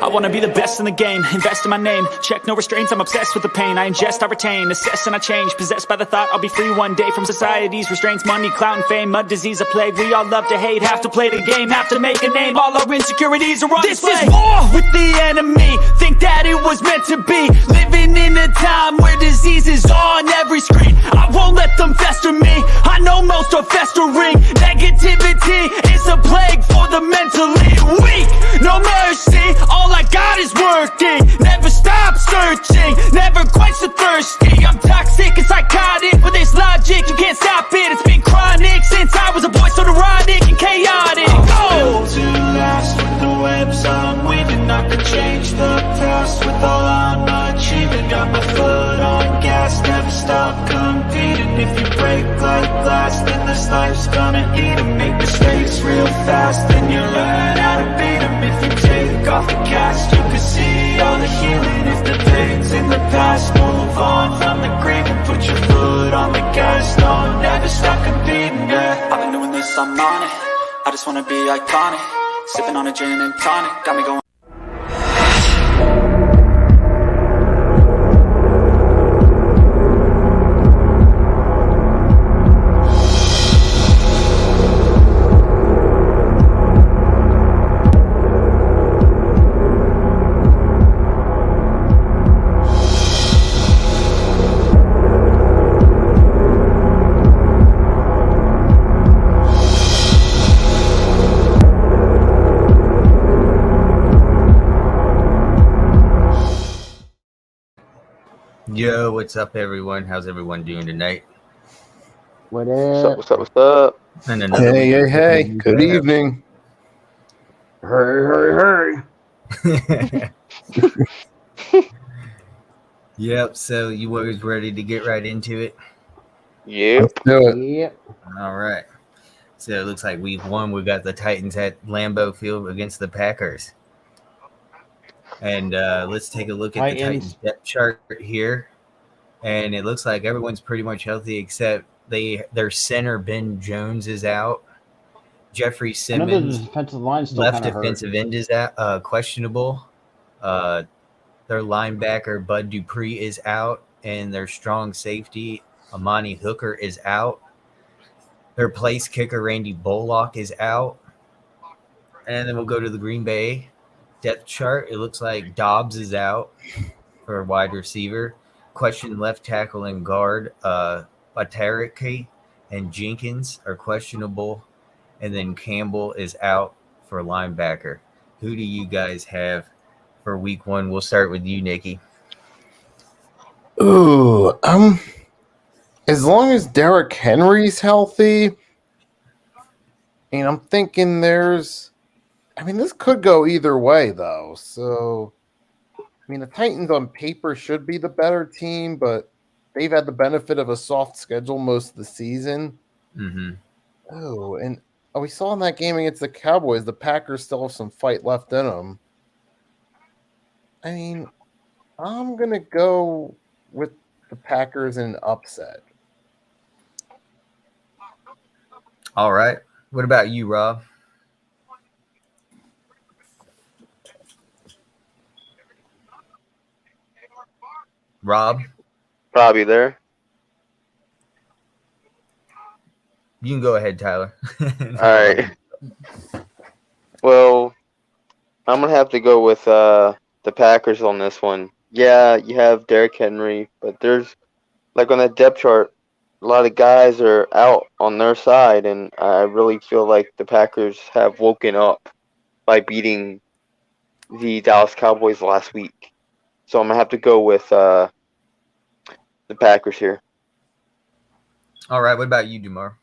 I wanna be the best in the game, invest in my name. Check no restraints, I'm obsessed with the pain. I ingest, I retain, assess and I change. Possessed by the thought I'll be free one day from society's restraints. Money, clout and fame, mud, disease, a plague. We all love to hate, have to play the game, have to make a name. All our insecurities are on display. This is war with the enemy, think that it was meant to be. Living in a time where disease is on every screen. I won't let them fester me, I know most are festering. Negativity is a plague for the mentally weak. No mercy, all I got is working. Never stop searching, never quite so thirsty. I'm toxic and psychotic, but there's logic, you can't stop it. It's been chronic since I was a boy, so neurotic and chaotic. I'm built to last with the webs I'm weaving. I could change the past with all I'm achieving. Got my foot on gas, never stop competing. If you break like glass, then this life's gonna eat 'em. Make mistakes real fast, then you learn how to beat 'em. If you take off the cast, you can see all the healing. If the pain's in the past, move on from the grave and put your foot on the gas. No, never stop competing, yeah. I've been doing this, I'm on it. I just wanna be iconic. Sipping on a gin and tonic, got me going. Yo, what's up, everyone? How's everyone doing tonight? What What's up? up? What's up? And another Hey. week. Good evening. Hey. Yep, so you boys ready to get right into it? Yep. Let's do it. Yep. All right. So it looks like week one, we got the Titans at Lambeau Field against the Packers. And let's take a look at the Titans depth chart here. And it looks like everyone's pretty much healthy except their center, Ben Jones, is out. Jeffrey Simmons, defensive line still left kinda defensive end, is out, questionable. Their linebacker, Bud Dupree, is out. And their strong safety, Amani Hooker, is out. Their place kicker, Randy Bullock, is out. And then we'll go to the Green Bay depth chart. It looks like Dobbs is out for wide receiver. Question left tackle and guard. Batariki and Jenkins are questionable. And then Campbell is out for linebacker. Who do you guys have for week one? We'll start with you, Nikki. Ooh, as long as Derrick Henry's healthy, and I'm thinking this could go either way, though. So, the Titans on paper should be the better team, but they've had the benefit of a soft schedule most of the season. Mm-hmm. Oh, and we saw in that game against the Cowboys, the Packers still have some fight left in them. I'm going to go with the Packers in an upset. All right. What about you, Rob? Rob? Robbie there. You can go ahead, Tyler. All right. Well, I'm going to have to go with the Packers on this one. Yeah, you have Derrick Henry, but there's, like on that depth chart, a lot of guys are out on their side, and I really feel like the Packers have woken up by beating the Dallas Cowboys last week. So I'm going to have to go with the Packers here. All right. What about you, Dumar?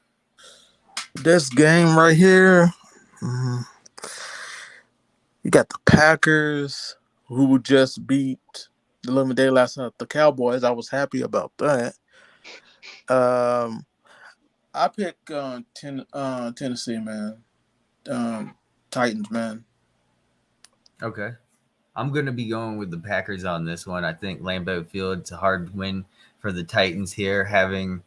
This game right here, you got the Packers, who just beat the Living Day last night, the Cowboys. I was happy about that. I pick Tennessee, man. Titans, man. Okay. I'm going to be going with the Packers on this one. I think Lambeau Field's a hard win for the Titans here, having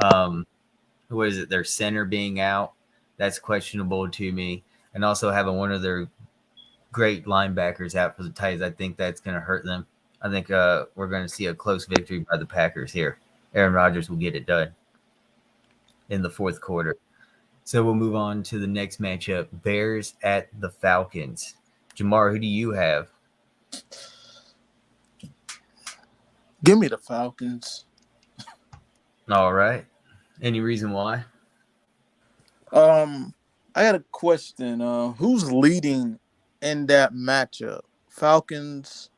their center being out. That's questionable to me. And also having one of their great linebackers out for the Titans. I think that's going to hurt them. I think we're going to see a close victory by the Packers here. Aaron Rodgers will get it done in the fourth quarter. So we'll move on to the next matchup, Bears at the Falcons. Jamar, who do you have? Give me the Falcons. All right. Any reason why? I had a question. Who's leading in that matchup? Falcons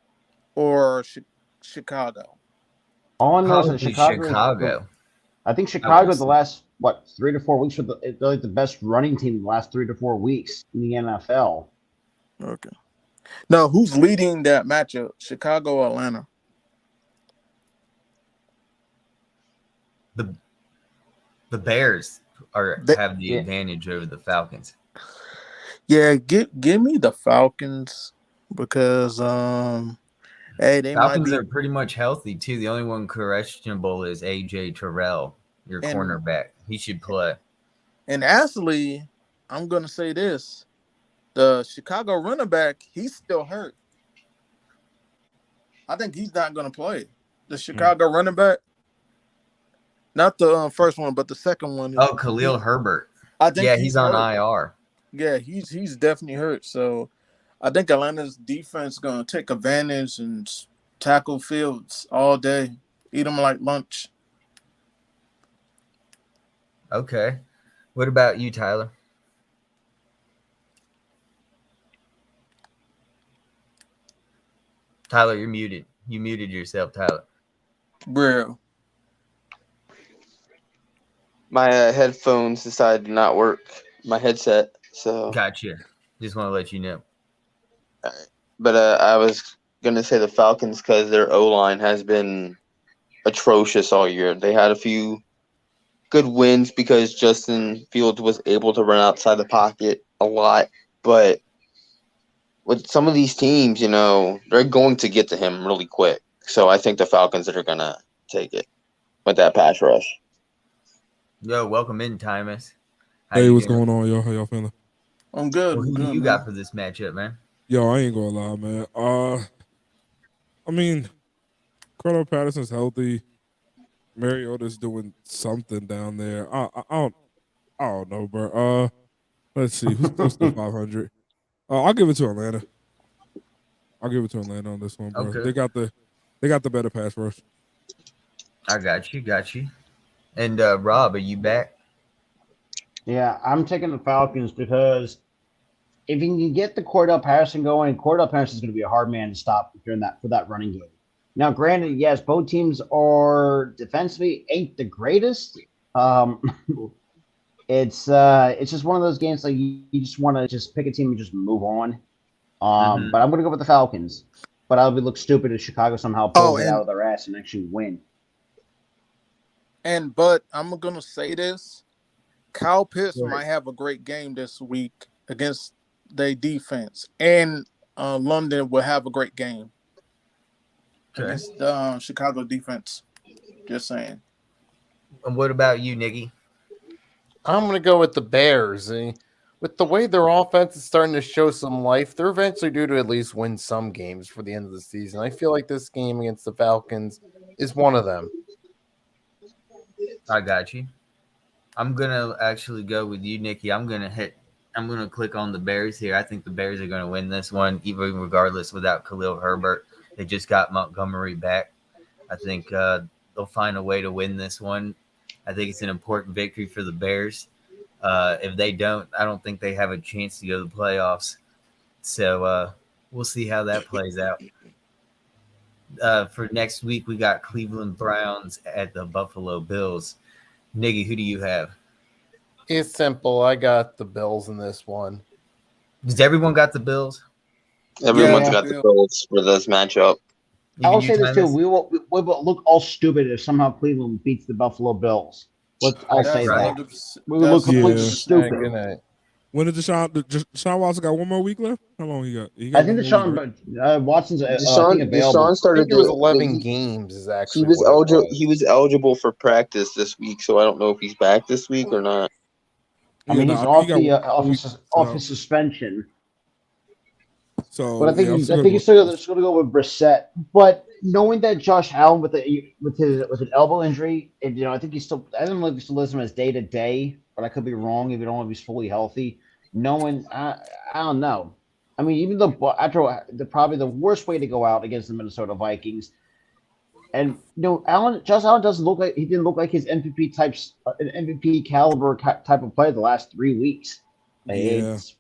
or Chicago? All I know is that Probably Chicago. I think I Chicago would the say. last 3 to 4 weeks they're like the best running team in the last 3 to 4 weeks in the NFL. Okay. Now, who's leading that matchup? Chicago or Atlanta? The Bears have the Yeah. advantage over the Falcons. Yeah, give me the Falcons because hey, they might Falcons be are pretty much healthy too. The only one questionable is AJ Terrell, your and cornerback. He should play. and actually, I'm gonna say this: the Chicago running back, he's still hurt. I think he's not gonna play. The Chicago running back, not the first one, but the second one. Oh, Khalil Herbert. I think Yeah, he's he's on hurt. IR. Yeah, he's definitely hurt. So I think Atlanta's defense gonna take advantage and tackle Fields all day, eat them like lunch. Okay. What about you, Tyler? Tyler, you're muted. You muted yourself, Tyler. Bro, My headphones decided to not work. My headset. So, Gotcha. Just want to let you know. but I was gonna say the Falcons because their O line has been atrocious all year. They had a few good wins because Justin Fields was able to run outside the pocket a lot, but with some of these teams, they're going to get to him really quick. So I think the Falcons are gonna take it with that pass rush. Yo, welcome in, Tymus. How Hey, you what's doing? going on, y'all? How y'all feeling? I'm good. Well, I'm who do good, you man. got for this matchup, man? Yo, I ain't gonna lie, man. I mean, Cordell Patterson's healthy. Mariota's doing something down there. I don't know, bro. Let's see who's close to 500. I'll give it to Atlanta. I'll give it to Atlanta on this one, bro. Okay. They got the better pass rush. I got you. And Rob, are you back? Yeah, I'm taking the Falcons because if you can get the Cordell Patterson going, Cordell Patterson is going to be a hard man to stop for that running game. Now, granted, yes, both teams are defensively ain't the greatest. It's just one of those games like you just want to just pick a team and just move on. But I'm going to go with the Falcons. But I would look stupid if Chicago somehow pulls it out of their ass and actually win. But I'm gonna say this: Kyle Pitts might have a great game this week against their defense, and London will have a great game against Chicago defense. Just saying. And what about you, Nikki? I'm going to go with the Bears. With the way their offense is starting to show some life, they're eventually due to at least win some games for the end of the season. I feel like this game against the Falcons is one of them. I got you. I'm gonna actually go with you, Nikki. I'm gonna click on the Bears here. I think the Bears are gonna win this one, even regardless without Khalil Herbert. They just got Montgomery back. I think they'll find a way to win this one. I think it's an important victory for the Bears. If they don't, I don't think they have a chance to go to the playoffs. So we'll see how that plays out. For next week, we got Cleveland Browns at the Buffalo Bills. Niggy, who do you have? It's simple. I got the Bills in this one. Does everyone got the Bills? Everyone's Yeah. got the Bills for this matchup. I'll Even you, say this too: Tymus? we will look all stupid if somehow Cleveland beats the Buffalo Bills. I'll say right. that we will look completely Yeah. stupid. Good night. When did Deshaun Watson got one more week left? How long he got? He I got think one more week, right? Watson's I think Deshaun available. I started think it was to 11 games is actually he was what it eligible. was. He was eligible for practice this week, so I don't know if he's back this week or not. I mean, he's he off got the one more week off out. his suspension. So But I think yeah, I'm he's, I still think gonna he's still going to go with Brissett. But knowing that Josh Allen with an elbow injury, and I think he's still. I don't know if he still lists him as day to day, but I could be wrong. If you don't know if he's fully healthy, knowing I don't know. I mean, even though after probably the worst way to go out against the Minnesota Vikings, and Josh Allen doesn't look like he didn't look like his MVP an MVP caliber type of player the last 3 weeks. yeah. It's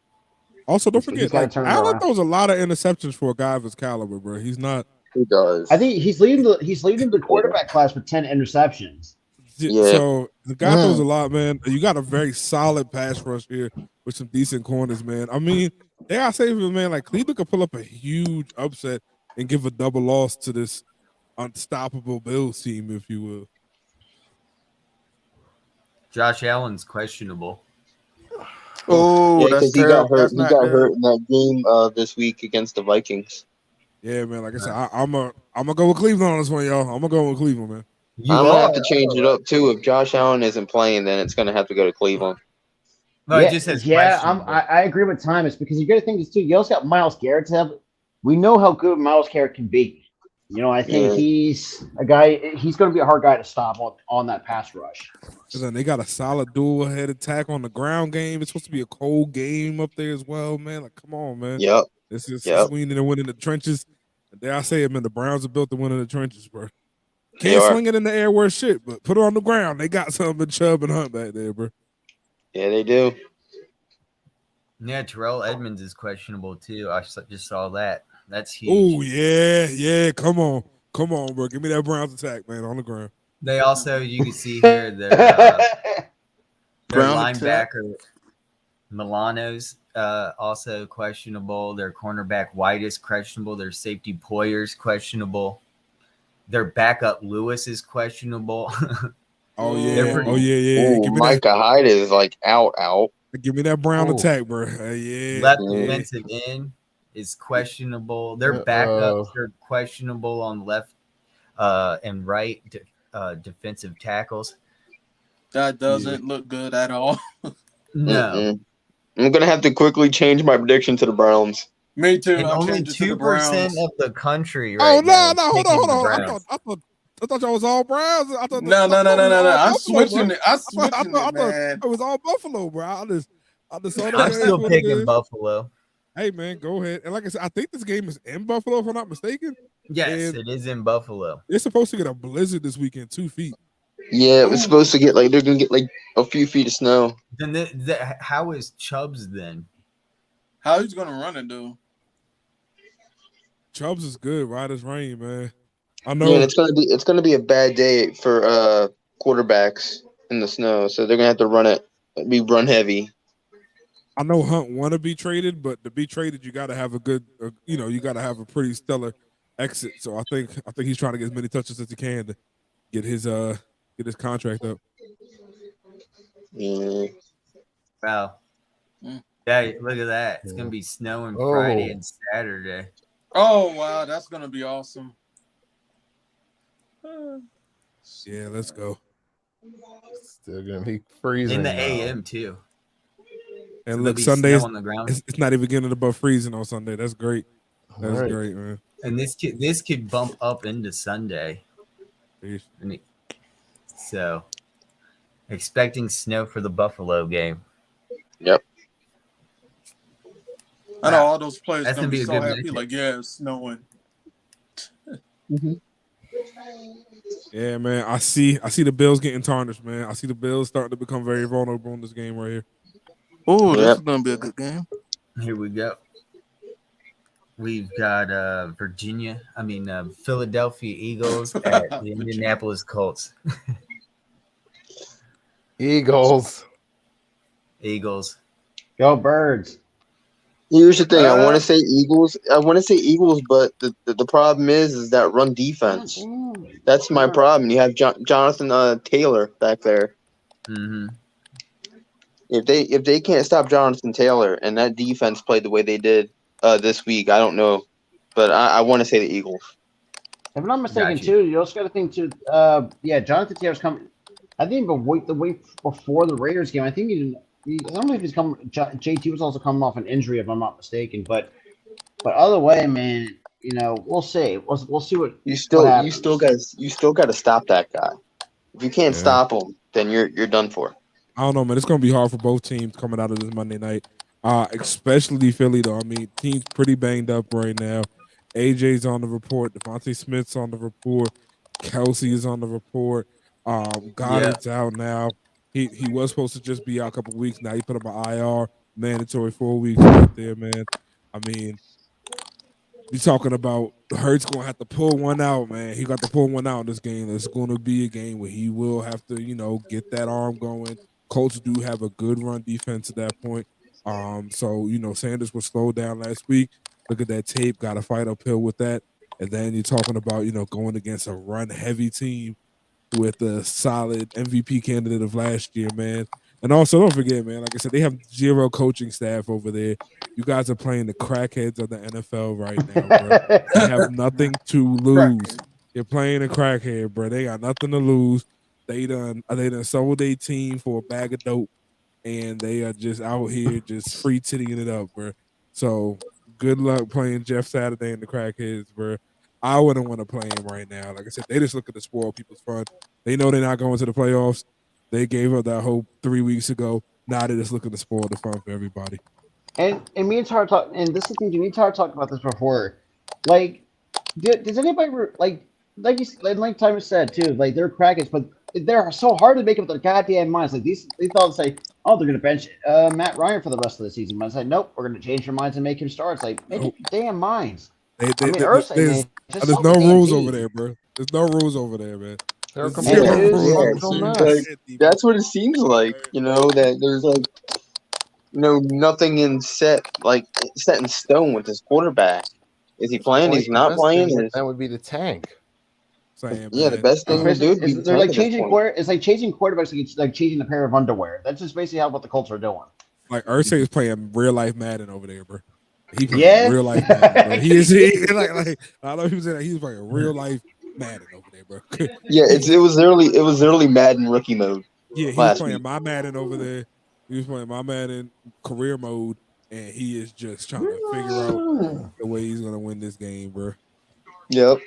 Also, don't he's forget, got to like turn it Allen around. throws a lot of interceptions for a guy of his caliber, bro. He's not. He does. I think he's leading the quarterback class with 10 interceptions. Yeah. So the guy throws a lot, man. You got a very solid pass rush here with some decent corners, man. I mean, they gotta say, man, like Cleveland could pull up a huge upset and give a double loss to this unstoppable Bills team, if you will. Josh Allen's questionable. Oh, Yeah, that's because he got terrible. hurt. That's He not got good. hurt in that game this week against the Vikings. Yeah, man. Like I said, I'm gonna go with Cleveland on this one, y'all. I'm gonna go with Cleveland, man. I'm You gonna are. have to change it up too. If Josh Allen isn't playing, then it's gonna have to go to Cleveland. Well, it just says questionable. I agree with Thomas because you got to think this too. You also got Miles Garrett to have. We know how good Miles Garrett can be. I think he's a guy. He's going to be a hard guy to stop on that pass rush. And then they got a solid dual head attack on the ground game. It's supposed to be a cold game up there as well, man. Like, come on, man. Yep. This is Yep. swinging and winning the trenches. Dare I say it, man? The Browns are built to win in the trenches, bro. They Can't are. sling it in the air worth shit, but put it on the ground. They got something Chubb and Hunt back there, bro. Yeah, they do. Yeah, Terrell Edmonds is questionable too. I just saw that. That's huge. Oh yeah. Come on, bro. Give me that Browns attack, man, on the ground. They also, you can see here, their Brown linebacker Milano's also questionable. Their cornerback White is questionable. Their safety Poyer's questionable. Their backup Lewis is questionable. Oh yeah. Ooh, Give me Micah Hyde is like out. Give me that Brown attack, bro. Yeah. Left defensive end is questionable. Their backups are questionable on left and right defensive tackles. That doesn't look good at all. No. Mm-mm. I'm gonna have to quickly change my prediction to the Browns. Me too. And I'm only changing to the 2% Browns. of the country Oh right now. no, is hold picking the on. Browns. I thought y'all was all Browns. I thought No. I'm switching it. I thought it was all Buffalo, bro. I just saw that. I'm still picking Buffalo. Hey man, go ahead. And like I said, I think this game is in Buffalo, if I'm not mistaken. Yes, And it is in Buffalo. they're supposed to get a blizzard this weekend, 2 feet. Yeah, it was supposed to get they're gonna get like a few feet of snow. Then how is Chubbs then? How he's gonna run it, dude? Chubbs is good, right as rain, man. I know. Yeah, and it's gonna be a bad day for quarterbacks in the snow, so they're gonna have to run heavy. I know Hunt want to be traded, but to be traded, you got to have a good, you got to have a pretty stellar exit. So I think he's trying to get as many touches as he can to get his contract up. Yeah. Wow. Yeah, look at that. It's gonna be snowing Friday and Saturday. Oh wow, that's gonna be awesome. Yeah, let's go. Still gonna be freezing In the though. AM too. And So look, there'll be Sundays snow on the ground. it's not even getting above freezing on Sunday. That's great. That's great, man. And this could bump up into Sunday. Peace. So expecting snow for the Buffalo game. Yep. I know all those players That's gonna be a so good happy. matchup. Like, yeah, it's snowing. Yeah, man. I see the Bills getting tarnished, man. I see the Bills starting to become very vulnerable in this game right here. Oh, this is gonna be a good game. Here we go. We've got Philadelphia Eagles at the Indianapolis Colts. Eagles. Go Birds. Here's the thing. I want to say Eagles. But the problem is that run defense. That's my problem. You have Jonathan Taylor back there. Mm-hmm. If they can't stop Jonathan Taylor and that defense played the way they did this week, I don't know. But I want to say the Eagles. If I'm not mistaken, Gotcha. too, you also got to think too. Jonathan Taylor's coming. I think the week before the Raiders game, I think I don't know if he's coming. JT was also coming off an injury, if I'm not mistaken. But But other way, man, we'll see. We'll see what You what still you happens. still got you still got to stop that guy. If you can't Yeah. stop him, then you're done for. I don't know, man. It's gonna be hard for both teams coming out of this Monday night. Especially Philly though. I mean, team's pretty banged up right now. AJ's on the report, Devontae Smith's on the report, Kelsey is on the report. Yeah. Goddard's out now. He was supposed to just be out a couple weeks. Now he put him on IR, mandatory 4 weeks right there, man. I mean, you talking about Hurts gonna have to pull one out, man. He got to pull one out in this game. It's gonna be a game where he will have to, get that arm going. Colts do have a good run defense at that point. So Sanders was slowed down last week. Look at that tape, got to fight uphill with that. And then you're talking about, going against a run heavy team with a solid MVP candidate of last year, man. And also, don't forget, man, like I said, they have zero coaching staff over there. You guys are playing the crackheads of the NFL right now, bro. You have nothing to lose. You're playing a crackhead, bro. They got nothing to lose. They done sold their team for a bag of dope, and they are just out here just free tittying it up, bro. So good luck playing Jeff Saturday and the crackheads, bro. I wouldn't want to play him right now. Like I said, they just looking to spoil people's fun. They know they're not going to the playoffs. They gave up that hope 3 weeks ago. Now they're just looking to spoil the fun for everybody. And me and Tara talk, and this is the thing. Me and Tara talked about this before. Like, does anybody like Timer said too? Like they're crackers, but they're so hard to make up their goddamn minds. Like they thought say, oh, they're gonna bench Matt Ryan for the rest of the season. But I said, nope, we're gonna change their minds and make him start. It's like make up your damn minds. Ursay, man, there's no rules over there, bro. There's no rules over there, man. They're There's complete zero rules. functional Like, mess. that's what it seems like. That there's like nothing set in stone with this quarterback. Is he playing? He's not playing. That would be the tank. Saying, Yeah, the man. best thing to do would be they're like changing It's like changing quarterbacks. Like it's like changing a pair of underwear. That's just basically what the Colts are doing. Like Ursay is playing real life Madden over there, bro. He playing real life Madden, bro. He like I know people say that he's playing real life Madden over there, bro. Yeah, it was literally Madden rookie mode. Yeah, he was playing my Madden over there. He was playing my Madden career mode, and he is just trying to figure out the way he's gonna win this game, bro. Yep.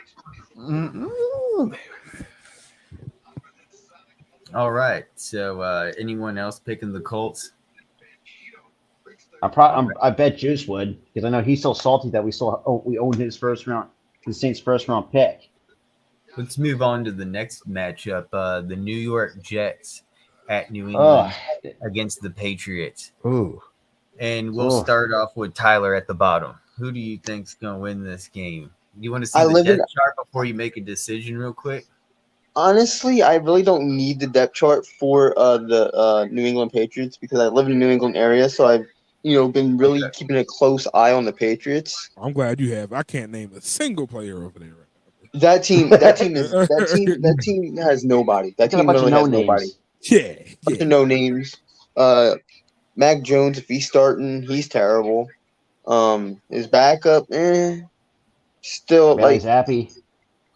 All right. So, anyone else picking the Colts? I bet Juice would because I know he's so salty that we owned his Saints' first round pick. Let's move on to the next matchup. The New York Jets at New England against the Patriots. Ooh. And we'll start off with Tyler at the bottom. Who do you think's going to win this game? You want to see the depth chart before you make a decision real quick? Honestly, I really don't need the depth chart for the New England Patriots because I live in the New England area, so I've been really keeping a close eye on the Patriots. I'm glad you have. I can't name a single player over there right now. That team has nobody. That team literally has nobody. Yeah. No names. Mac Jones, if he's starting, he's terrible. His backup, still Bailey Zappi.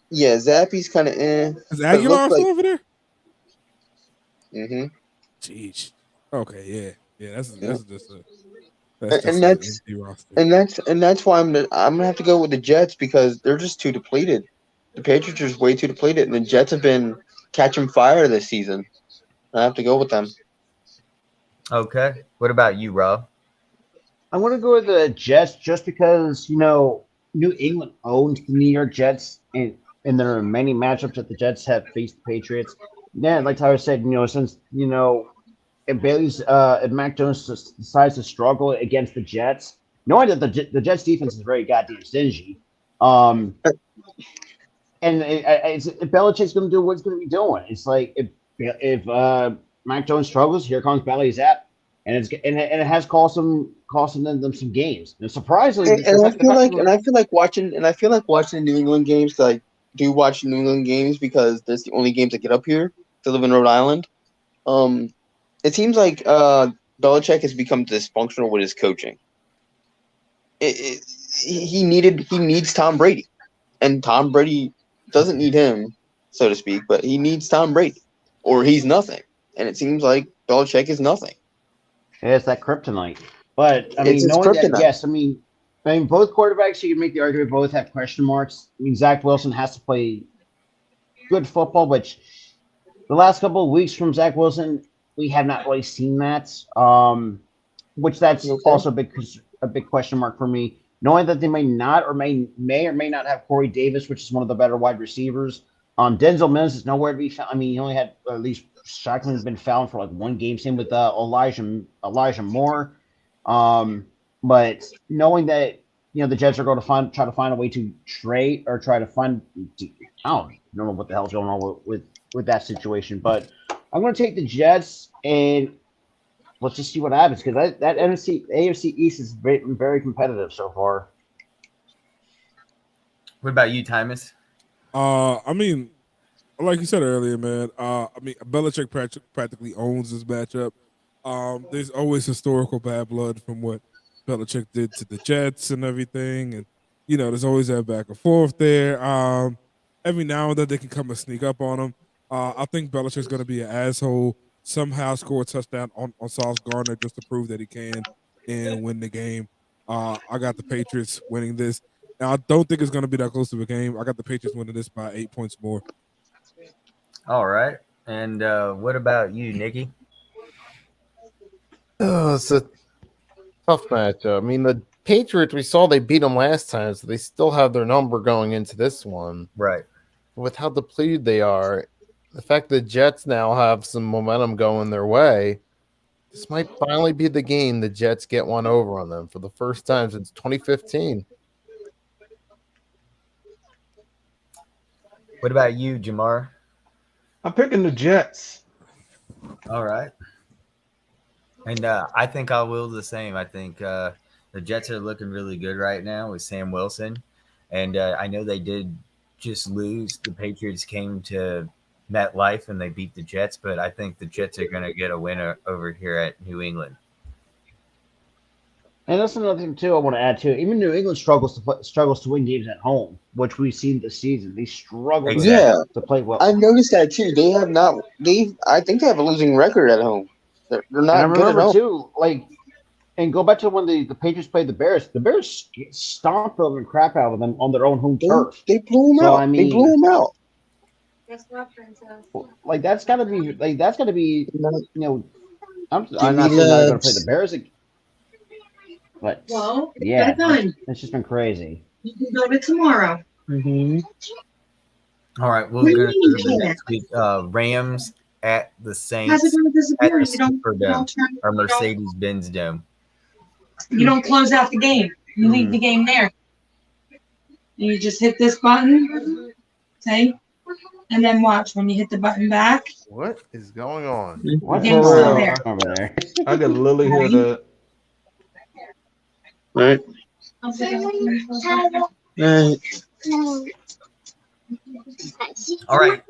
Yeah, Zappy's kind of Is Aguilar still over there? Mm-hmm. Jeez. Okay, yeah. That's just a. That's why I'm gonna have to go with the Jets because they're just too depleted. The Patriots are way too depleted, and the Jets have been catching fire this season. I have to go with them. Okay. What about you, Rob? I want to go with the Jets just because New England owns the New York Jets, and there are many matchups that the Jets have faced the Patriots. Yeah, like Tyler said, since if Mac Jones decides to struggle against the Jets, knowing that the Jets defense is very goddamn stingy, and if Belichick's going to do what he's going to be doing, it's like if Mac Jones struggles, here comes Bailey Zapp, and it has cost them some games. And surprisingly, I feel like watching the New England games. I do watch New England games because that's the only games that get up here to live in Rhode Island. It seems like Belichick has become dysfunctional with his coaching. He needs Tom Brady, and Tom Brady doesn't need him, so to speak, but he needs Tom Brady, or he's nothing. And it seems like Belichick is nothing. Yeah, it's that kryptonite. But I mean, knowing that, yes, I mean, I mean, both quarterbacks, you can make the argument both have question marks. I mean, Zach Wilson has to play good football, which the last couple of weeks from Zach Wilson, we have not really seen that. Which that's Okay. also a big question mark for me. Knowing that they may not or may not have Corey Davis, which is one of the better wide receivers. Denzel Mims is nowhere to be found. I mean, he only had at least shockingly been found for like one game. Same with Elijah Moore. But knowing that the Jets are going to try to find a way to trade or try to find. I don't know what the hell's going on with that situation, but I'm going to take the Jets and let's just see what happens because that AFC East is very, very competitive so far. What about you, Tymus? I mean, like you said earlier, man. I mean, Belichick practically owns this matchup. There's always historical bad blood from what Belichick did to the Jets and everything, and there's always that back and forth there. Every now and then they can come and sneak up on him. I think Belichick's going to be an asshole. Somehow score a touchdown on Sauce Gardner just to prove that he can and win the game. I got the Patriots winning this. Now, I don't think it's going to be that close of a game. I got the Patriots winning this by 8 points more. All right. And what about you, Nikki? Oh, it's a tough matchup. I mean, the Patriots, we saw they beat them last time, so they still have their number going into this one. Right. With how depleted they are, the fact the Jets now have some momentum going their way, this might finally be the game the Jets get one over on them for the first time since 2015. What about you, Jamar? I'm picking the Jets. All right. And I think I will the same. I think the Jets are looking really good right now with Sam Wilson. And I know they did just lose. The Patriots came to MetLife and they beat the Jets, but I think the Jets are going to get a winner over here at New England. And that's another thing too. I want to add to it. Even New England struggles to win games at home, which we've seen this season. They struggle to play well. I've noticed that too. They have not. I think they have a losing record at home. They're not. And I remember too, and go back to when the Patriots played the Bears. The Bears stomped them and crap out of them on their own home turf. They blew them out. They blew them out. Like that's got to be. I'm not saying I'm going to play the Bears. But yeah, it's just been crazy. You can go to tomorrow. Mm-hmm. All right, we'll go to the next week. Rams at the Saints How's it going to disappear? at the Superdome or Mercedes-Benz Dome. You don't close out the game. You leave the game there. You just hit this button, okay, and then watch when you hit the button back. What is going on? What's Game's still there. over there? I got Lily here to. Right. All right,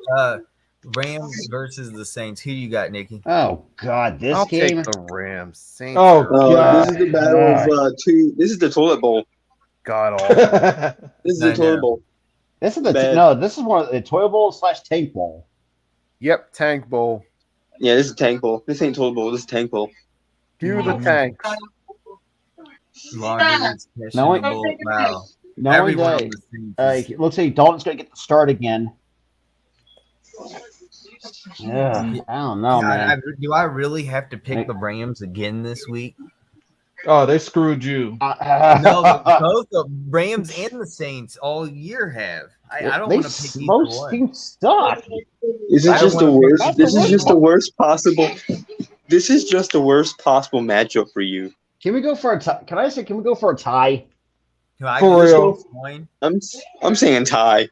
Rams versus the Saints. Who you got, Nikki? Oh God, this I'll game. take the Rams. Saints Oh, are God. This is the battle of two. This is the toilet bowl. god awful. This is the I toilet know. bowl. This is this is one of the toilet bowl / tank bowl. Yep, tank bowl. Yeah, this is tank bowl. This ain't toilet bowl. This is tank bowl. Cue the tanks. Laundry, No, Bowl. Wow. Knowing Everyone on that, the Saints is- it looks like Dalton's going to get the start again. Yeah, I don't know, man. do I really have to pick the Rams again this week? Oh, they screwed you. No, both the Rams and the Saints all year have. I don't want to pick either most one. teams suck. This is I just don't the wanna pick worst. that's This the is worst just the one. worst possible. This is just the worst possible matchup for you. Can we go for a tie? Can we go for a tie? Can I For just real. go coin? I'm saying tie.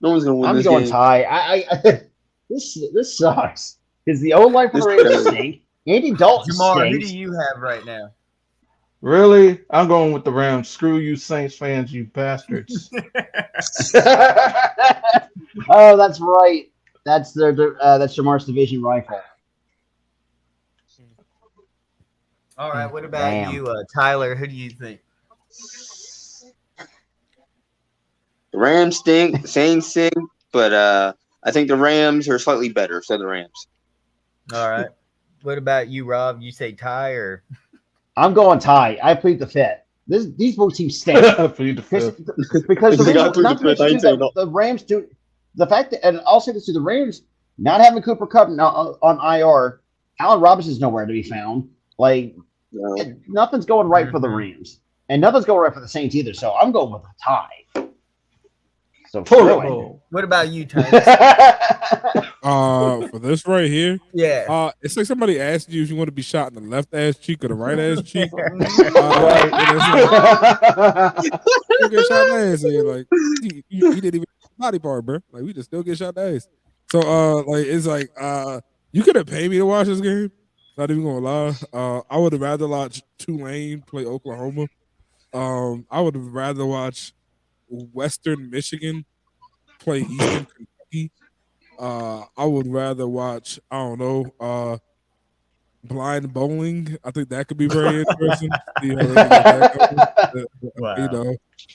No one's gonna win I'm this going game. tie. I this sucks because the O line for the This Rams does. stink. Andy Dalton Jamar, who stinks. do you have right now? Really? I'm going with the Rams. Screw you, Saints fans, you bastards. Oh, that's right. That's that's Jamar's division rifle. All right, what about Damn. you, Tyler? Who do you think? The Rams stink. Saints stink. But I think the Rams are slightly better. So the Rams. All right. What about you, Rob? You say tie or I'm going tie. I plead the fifth. These both teams stink. Plead the fifth. Because the They got reason, not to through the fifth, I mention ain't saying that the Rams do the fact that, and I'll say this to the Rams not having Cooper Cup on IR, Allen Robinson's nowhere to be found. Like No. nothing's going right for the Rams, and nothing's going right for the Saints either. So I'm going with a tie. So Total. What about you, Titus? For this right here, Yeah. it's like somebody asked you if you want to be shot in the left ass cheek or the right ass cheek. You get shot in the ass, and you're like, you didn't even body part, bro. Like we just still get shot in the ass. So like it's like you could have paid me to watch this game. Not even gonna lie. I would have rather watch Tulane play Oklahoma. I would have rather watch Western Michigan play Eastern Kentucky. I would rather watch, I don't know, blind bowling. I think that could be very interesting. You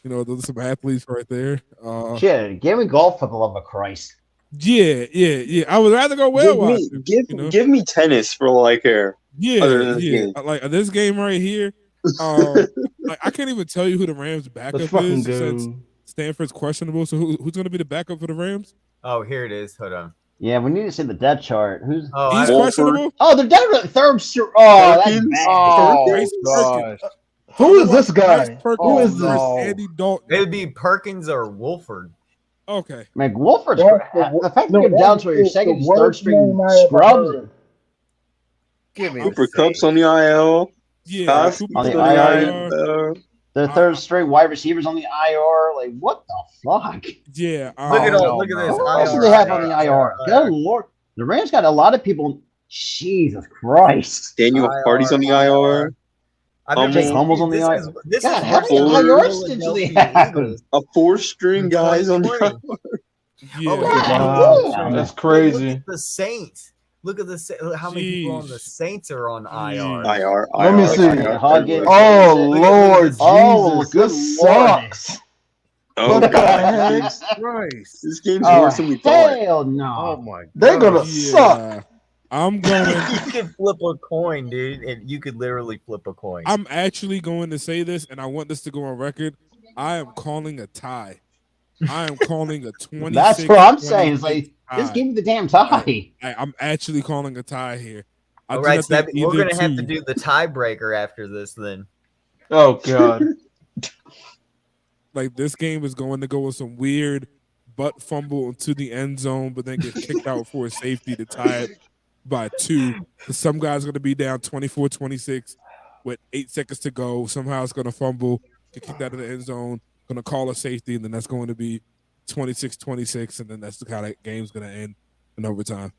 know, those are some athletes right there. Shit, give me golf for the love of Christ. Yeah. I would rather go whale watching. Give me tennis for all I care. Yeah. Like this game right here. Like I can't even tell you who the Rams' backup is since Stanford's questionable. So who's going to be the backup for the Rams? Oh, here it is. Hold on. Yeah, we need to see the depth chart. He's questionable? Oh, they're definitely third. Oh, that's bad. Oh, gosh. Who is this guy? Who is this? Andy Dalton. It would be Perkins or Wolford. Okay. Like Wolford's the fact that you're down to your second, third string scrubs. Give me Cooper Kupp's on the IL. Yeah, on the IR. The third string wide receivers on the IR. Like what the fuck? Yeah. Look at this. Who else do they have on the IR? Good lord, the Rams got a lot of people. Jesus Christ. Daniel Hardy's on the IR. Jake Hummel's on the IR. This God, is how many IR stints do they have? A 4-string guys on the IR. Yeah. That's crazy. Look at the Saints. Look at how many people on the Saints are on IR. Let me see. Huggins. Oh Lord Jesus, Oh, good this Lord. sucks. Oh What the god. heck? Christ. This game's Oh, worse than we thought. hell no. Oh my god. They're gonna suck. I'm going. You could flip a coin, dude, and you could literally flip a coin. I'm actually going to say this, and I want this to go on record. I am calling a tie. I am calling a 26. That's what I'm saying. It's like, just give me the damn tie. I'm actually calling a tie here. All right, so we're going to have to do the tiebreaker after this then. Oh god. Like this game is going to go with some weird butt fumble into the end zone, but then get kicked out for a safety to tie it by 2. Some guy's going to be down 24-26 with 8 seconds to go. Somehow it's going to fumble, get kicked out of the end zone, going to call a safety, and then that's going to be 26-26, and then that's how that game's going to end in overtime.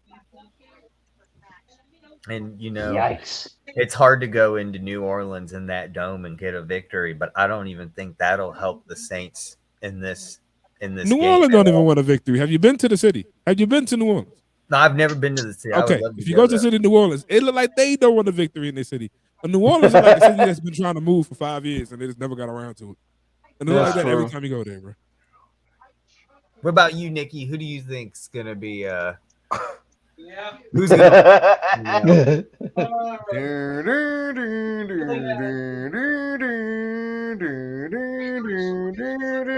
And, you know, Yikes. It's hard to go into New Orleans in that dome and get a victory, but I don't even think that'll help the Saints in this New game. Orleans don't even want a victory. Have you been to the city? Have you been to New Orleans? No, I've never been to the city. Okay, if you go to the city of New Orleans, it look like they don't want a victory in their city. But New Orleans is like a city that's been trying to move for 5 years, and they just never got around to it. And it's like that every time you go there, bro. What about you, Nikki? Who do you think's gonna be? Who's gonna?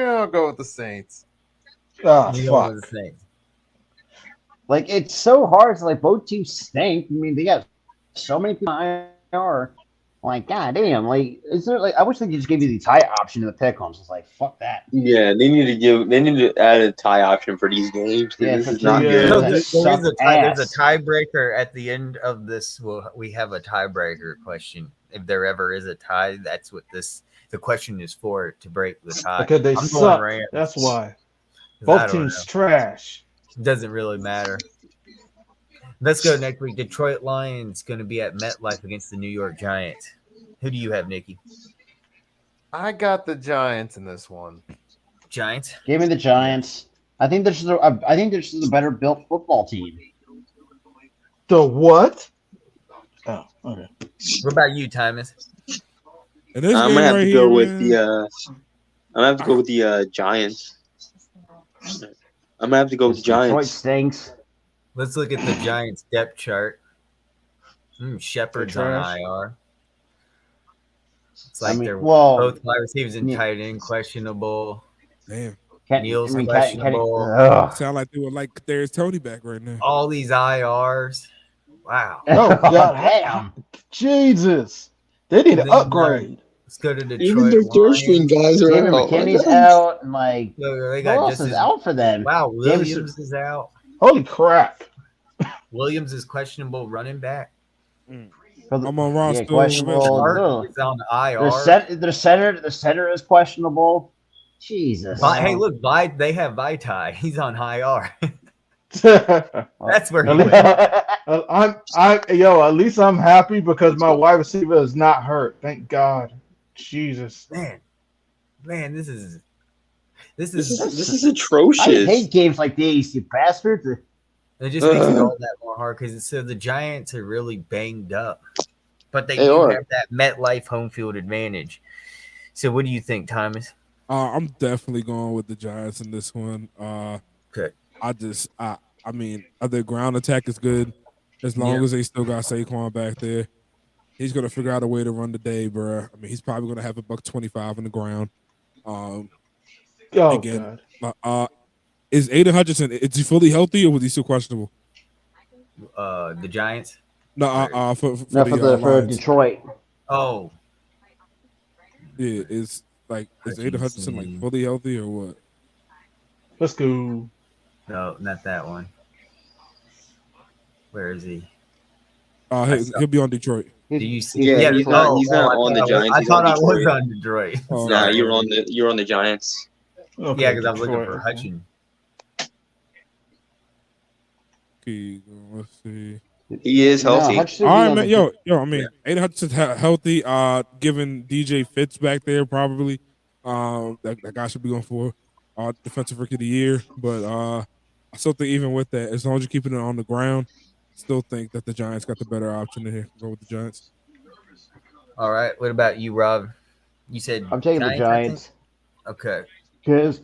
I'll go with the Saints. Oh fuck. Like it's so hard. It's like both teams stink. I mean, they got so many people on IR. Like, goddamn. Like, is there like? I wish they just gave you the tie option in the Pickems. It's like, fuck that. Yeah, they need to add a tie option for these games. Yeah, this is not good. No, there's a tiebreaker at the end of this. We have a tiebreaker question. If there ever is a tie, that's what the question is for, to break the tie. Because they suck. That's why. Both teams trash. It doesn't really matter. Let's go next week. Detroit Lions going to be at MetLife against the New York Giants. Who do you have, Nikki? I got the Giants in this one. Giants? Give me the Giants. I think this is a better built football team. The what? Oh, okay. What about you, Thomas? I'm gonna have to go with the Giants. I'm gonna have to go with the Giants. Detroit stinks. Let's look at the Giants depth chart. Shepard's on IR. It's like they're well, both wide receivers and yeah. tight end questionable. Damn. Neal's questionable. Sound like they were like there's Tony back right now. All these IRs. Wow. Oh God, damn. Jesus, they need And to then, upgrade. let's go to Even Detroit their third string Lions. guys are David out. McKinney's out, and like So they who got else just is as out for them? wow. James- Williams is out. Holy crap! Williams is questionable running back. I'm on Ross. Yeah, questionable. Clark is on IR. The center is questionable. Jesus. Hey, look, they have Vitae. He's on IR. That's where he At went. at least I'm happy because my wide receiver is not hurt. Thank God. Jesus. Man, this is This is atrocious. I hate games like these, you bastards. It just makes it all that more hard because so the Giants are really banged up, but they do are. have that MetLife home field advantage. So, what do you think, Thomas? I'm definitely going with the Giants in this one. Okay. I mean, their ground attack is good as long as they still got Saquon back there. He's gonna figure out a way to run the day, bro. I mean, he's probably gonna have $125 on the ground. Again, God. Is Aiden Hutchinson? Is he fully healthy or was he still questionable? The Giants. No, for for Detroit. Oh, yeah. Is Aiden Hutchinson like fully healthy or what? Let's go. No, not that one. Where is he? He'll be on Detroit. Do you see? Yeah, he's not on the Giants. I He's thought on I was Detroit. on Detroit. Nah, you're on the Giants. Okay, Yeah, because I was looking Detroit. for Hutchin. Okay, let's see. He is healthy. All right, man. Yo. I mean, Aiden Hutchinson's healthy. Given DJ Fitz back there, probably that guy should be going for defensive rookie of the year. But I still think even with that, as long as you're keeping it on the ground, still think that the Giants got the better option in here. Go with the Giants. All right. What about you, Rob? You said I'm taking the Giants. Okay. Because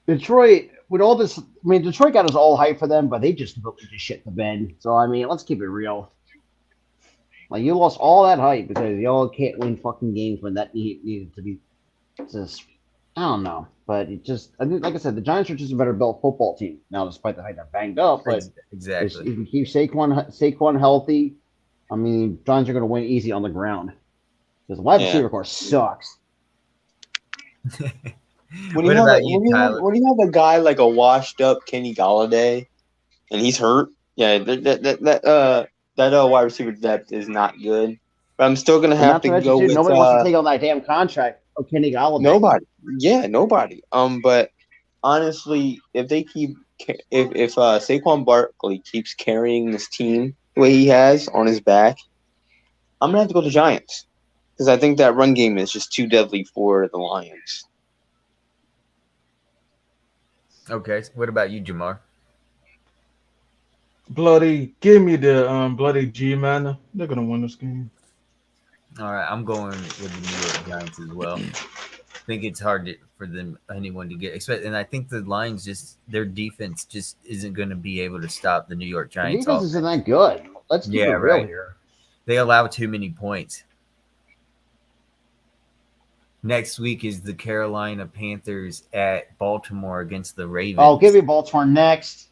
Detroit, with all this, I mean, Detroit got us all hyped for them, but they just completely just shit the bed. So, I mean, let's keep it real. Like, you lost all that hype because y'all can't win fucking games when that needed to be just, I don't know. But it just, I think, like I said, the Giants are just a better built football team. Now, despite the fact they're banged up, but exactly. if you keep Saquon healthy, I mean, Giants are going to win easy on the ground. Because the wide receiver course sucks. When you have a guy like a washed up Kenny Galladay, and he's hurt, that wide receiver depth is not good. But I'm still gonna have to go with nobody wants to take on that damn contract of Kenny Galladay. Nobody. But honestly, if Saquon Barkley keeps carrying this team the way he has on his back, I'm gonna have to go to Giants because I think that run game is just too deadly for the Lions. Okay. What about you, Jamar? Give me the bloody G-Man. They're gonna win this game. All right, I'm going with the New York Giants as well. I think it's hard for anyone to get, and I think the Lions their defense just isn't going to be able to stop the New York Giants. The defense isn't that good. Let's keep it real here. They allow too many points. Next week is the Carolina Panthers at Baltimore against the Ravens. Oh, give me Baltimore next.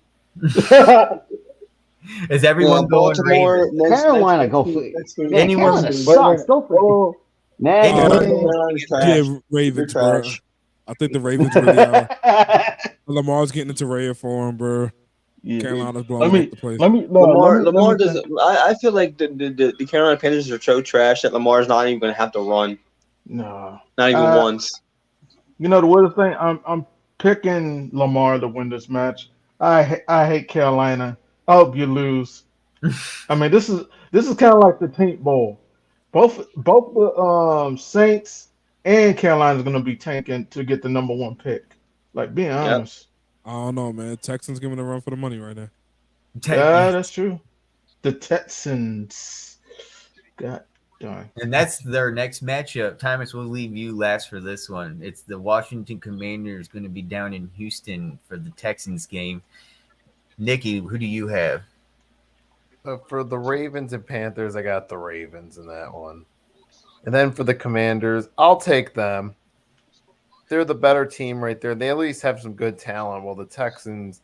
Is everyone going Baltimore? Carolina, go for it. Anyone sucks. Go for it. Yeah, Ravens, bro. I think the Ravens really are. Lamar's getting into rare form, bro. Yeah. Carolina's blowing up the place. Lamar does. I feel like the Carolina Panthers are so trash that Lamar's not even going to have to run. No, not even once. You know the weirdest thing? I'm picking Lamar to win this match. I hate Carolina. I hope you lose. I mean, this is kind of like the Tank Bowl. Both the Saints and Carolina's going to be tanking to get the number one pick. Like, being honest. I don't know, man. Texans giving a run for the money right now. Yeah, that's true. The Texans. God darn. And that's their next matchup. Thomas, we'll leave you last for this one. It's the Washington Commanders going to be down in Houston for the Texans game. Nikki, who do you have? For the Ravens and Panthers, I got the Ravens in that one. And then for the Commanders, I'll take them. They're the better team right there. They at least have some good talent. While the Texans,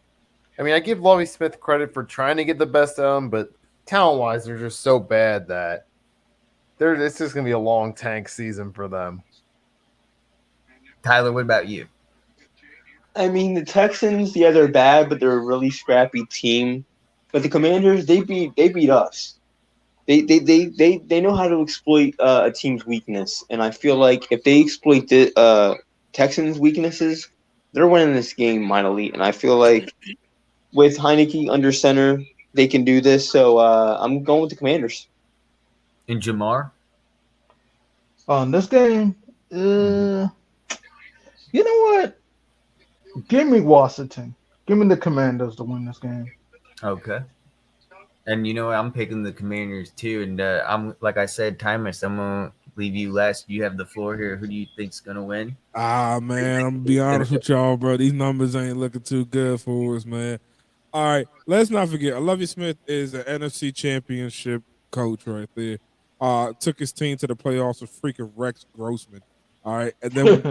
I mean, I give Lovie Smith credit for trying to get the best out of them, but talent-wise, they're just so bad that it's just going to be a long tank season for them. Tyler, what about you? I mean, the Texans, yeah, they're bad, but they're a really scrappy team. But the Commanders, they beat us. They know how to exploit a team's weakness, and I feel like if they exploit the Texans' weaknesses, they're winning this game mightily. And I feel like with Heineke under center, they can do this. So I'm going with the Commanders. And Jamar? On this game, you know what? Give me Washington. Give me the Commanders to win this game. Okay. And you know what? I'm picking the Commanders too. And I'm like I said, Timus, I'm gonna leave you last. You have the floor here. Who do you think's gonna win? Man, I'm gonna be honest with y'all, bro. These numbers ain't looking too good for us, man. All right, let's not forget. Lovie Smith is an NFC Championship coach right there. Took his team to the playoffs with freaking Rex Grossman. All right, and then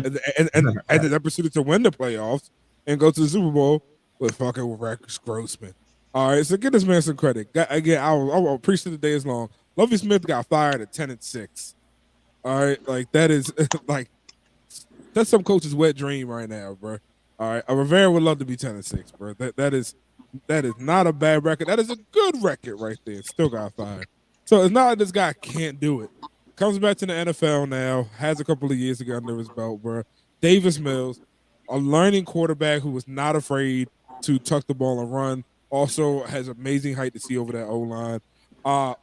and then proceeded to win the playoffs and go to the Super Bowl with fucking Rex Grossman. All right, so give this man some credit. Again, I'll preach to the day is long. Lovie Smith got fired at 10-6. All right, like that is like that's some coach's wet dream right now, bro. All right, a Rivera would love to be 10-6, bro. That is not a bad record. That is a good record right there. Still got fired. So it's not like this guy can't do it. Comes back to the NFL now. Has a couple of years to get under his belt, bro. Davis Mills, a learning quarterback who was not afraid to tuck the ball and run. Also has amazing height to see over that O-line.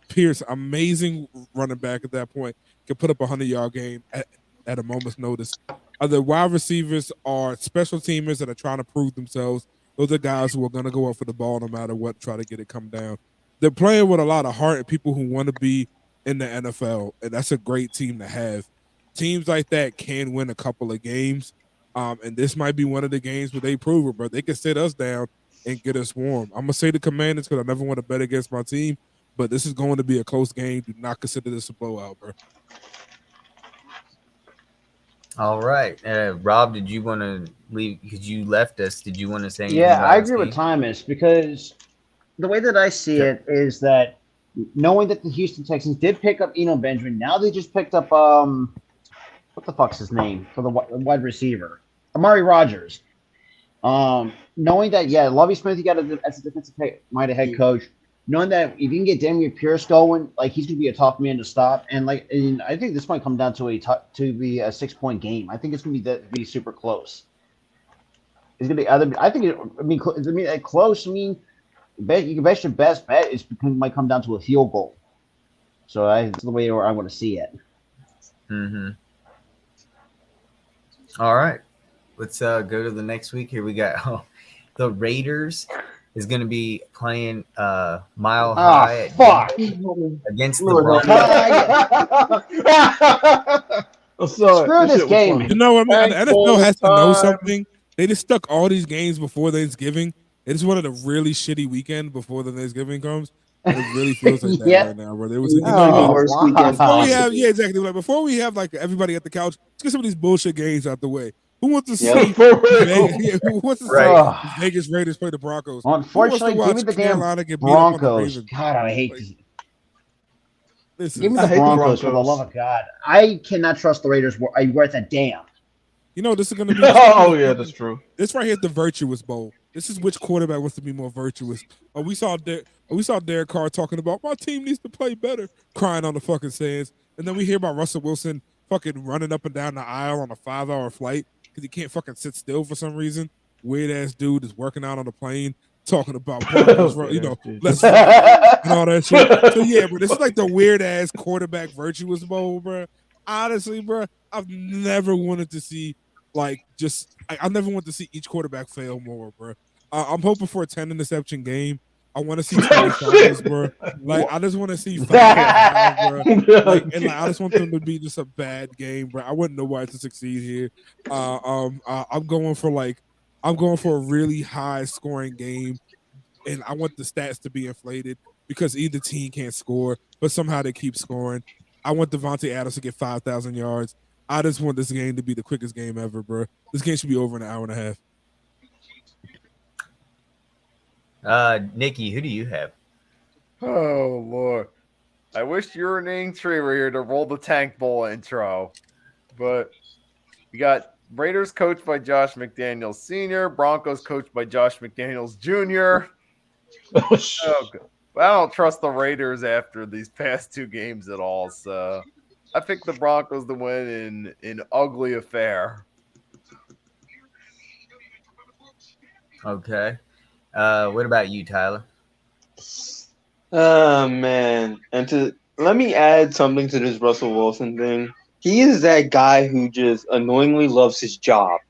Pierce, amazing running back at that point. Can put up a 100-yard game at a moment's notice. The wide receivers are special teamers that are trying to prove themselves. Those are guys who are going to go up for the ball no matter what, try to get it come down. They're playing with a lot of heart and people who want to be in the NFL, and that's a great team to have. Teams like that can win a couple of games, and this might be one of the games where they prove it, bro. They can sit us down and get us warm. I'm going to say the Commanders because I never want to bet against my team, but this is going to be a close game. Do not consider this a blowout, bro. All right. Rob, did you want to leave because you left us? Did you want to say anything? Yeah, I agree with Thomas because the way that I see it is that knowing that the Houston Texans did pick up Eno Benjamin, now they just picked up what the fuck's his name for the wide receiver, Amari Rogers. Knowing that, yeah, Lovie Smith, you got as a defensive minded head coach. Knowing that if you can get Damian Pierce going, like he's gonna be a tough man to stop, and I think this might come down to a 6-point game. I think it's gonna be super close. It's gonna be either. Close. I mean, you can bet your best bet might come down to a field goal. So that's the way I want to see it. Mm-hmm. All right, let's go to the next week. Here we got the Raiders is going to be playing Mile High against the Broncos. Screw this game. You know what, man? The NFL has to know something. They just stuck all these games before Thanksgiving. It is one of the really shitty weekend before the Thanksgiving comes. It really feels like that right now, bro. There was worst weekend possible. Yeah, exactly. Like before we have like everybody at the couch, let's get some of these bullshit games out the way. Who wants to see Vegas Raiders play the Broncos? Unfortunately, give me the damn Broncos. God, I hate this. Give me the Broncos for the love of God. I cannot trust the Raiders worth a damn. You know, this is going to be... yeah, that's true. This right here is the virtuous bowl. This is which quarterback wants to be more virtuous. We saw Derek Carr talking about, my team needs to play better, crying on the fucking sands. And then we hear about Russell Wilson fucking running up and down the aisle on a 5-hour flight because he can't fucking sit still for some reason. Weird-ass dude is working out on a plane talking about, let's and all that shit. So, yeah, bro, this is like the weird-ass quarterback virtuous bowl, bro. Honestly, bro, I've never wanted to see I never want to see each quarterback fail more, bro. I'm hoping for a 10 interception game. I want to see 20 fumbles, bro. Like I just want to see 5, bro. I just want them to be just a bad game, bro. I wouldn't know why to succeed here. I'm going for a really high scoring game, and I want the stats to be inflated because either team can't score, but somehow they keep scoring. I want Devontae Adams to get 5,000 yards. I just want this game to be the quickest game ever, bro. This game should be over in an hour and a half. Nikki, who do you have? Oh Lord, I wish Urinating Tree were here to roll the Tank Bowl intro, but we got Raiders coached by Josh McDaniels Sr., Broncos coached by Josh McDaniels Jr. Oh, I don't trust the Raiders after these past 2 games at all, so I picked the Broncos to win in ugly affair. Okay. What about you, Tyler? Oh man. And let me add something to this Russell Wilson thing. He is that guy who just annoyingly loves his job.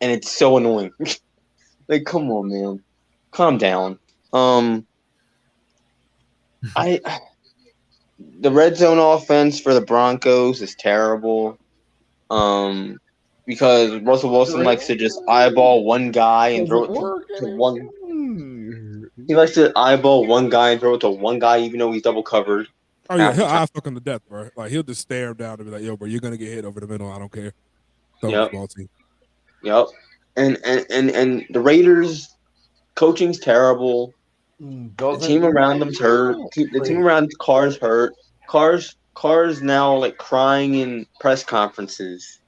And it's so annoying. Like, come on, man. Calm down. The red zone offense for the Broncos is terrible. Because Russell Wilson likes to just eyeball one guy and throw it to one. He likes to eyeball one guy and throw it to one guy, even though he's double covered. Oh yeah, he'll eye fuck him to death, bro. Like he'll just stare him down and be like, "Yo, bro, you're gonna get hit over the middle. I don't care." Yep. Ball team. Yep. And the Raiders coaching's terrible. The team around them's hurt. The team around Carr's hurt. Carr's now like crying in press conferences.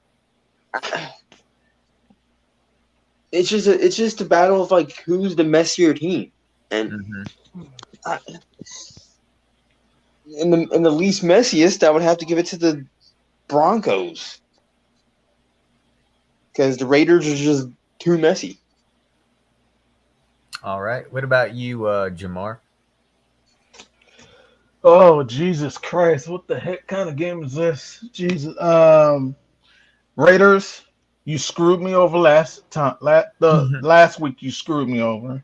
It's just a battle of like who's the messier team, and in the least messiest, I would have to give it to the Broncos because the Raiders are just too messy. All right. What about you, Jamar? Oh, Jesus Christ. What the heck kind of game is this? Jesus. Raiders, you screwed me over last week you screwed me over.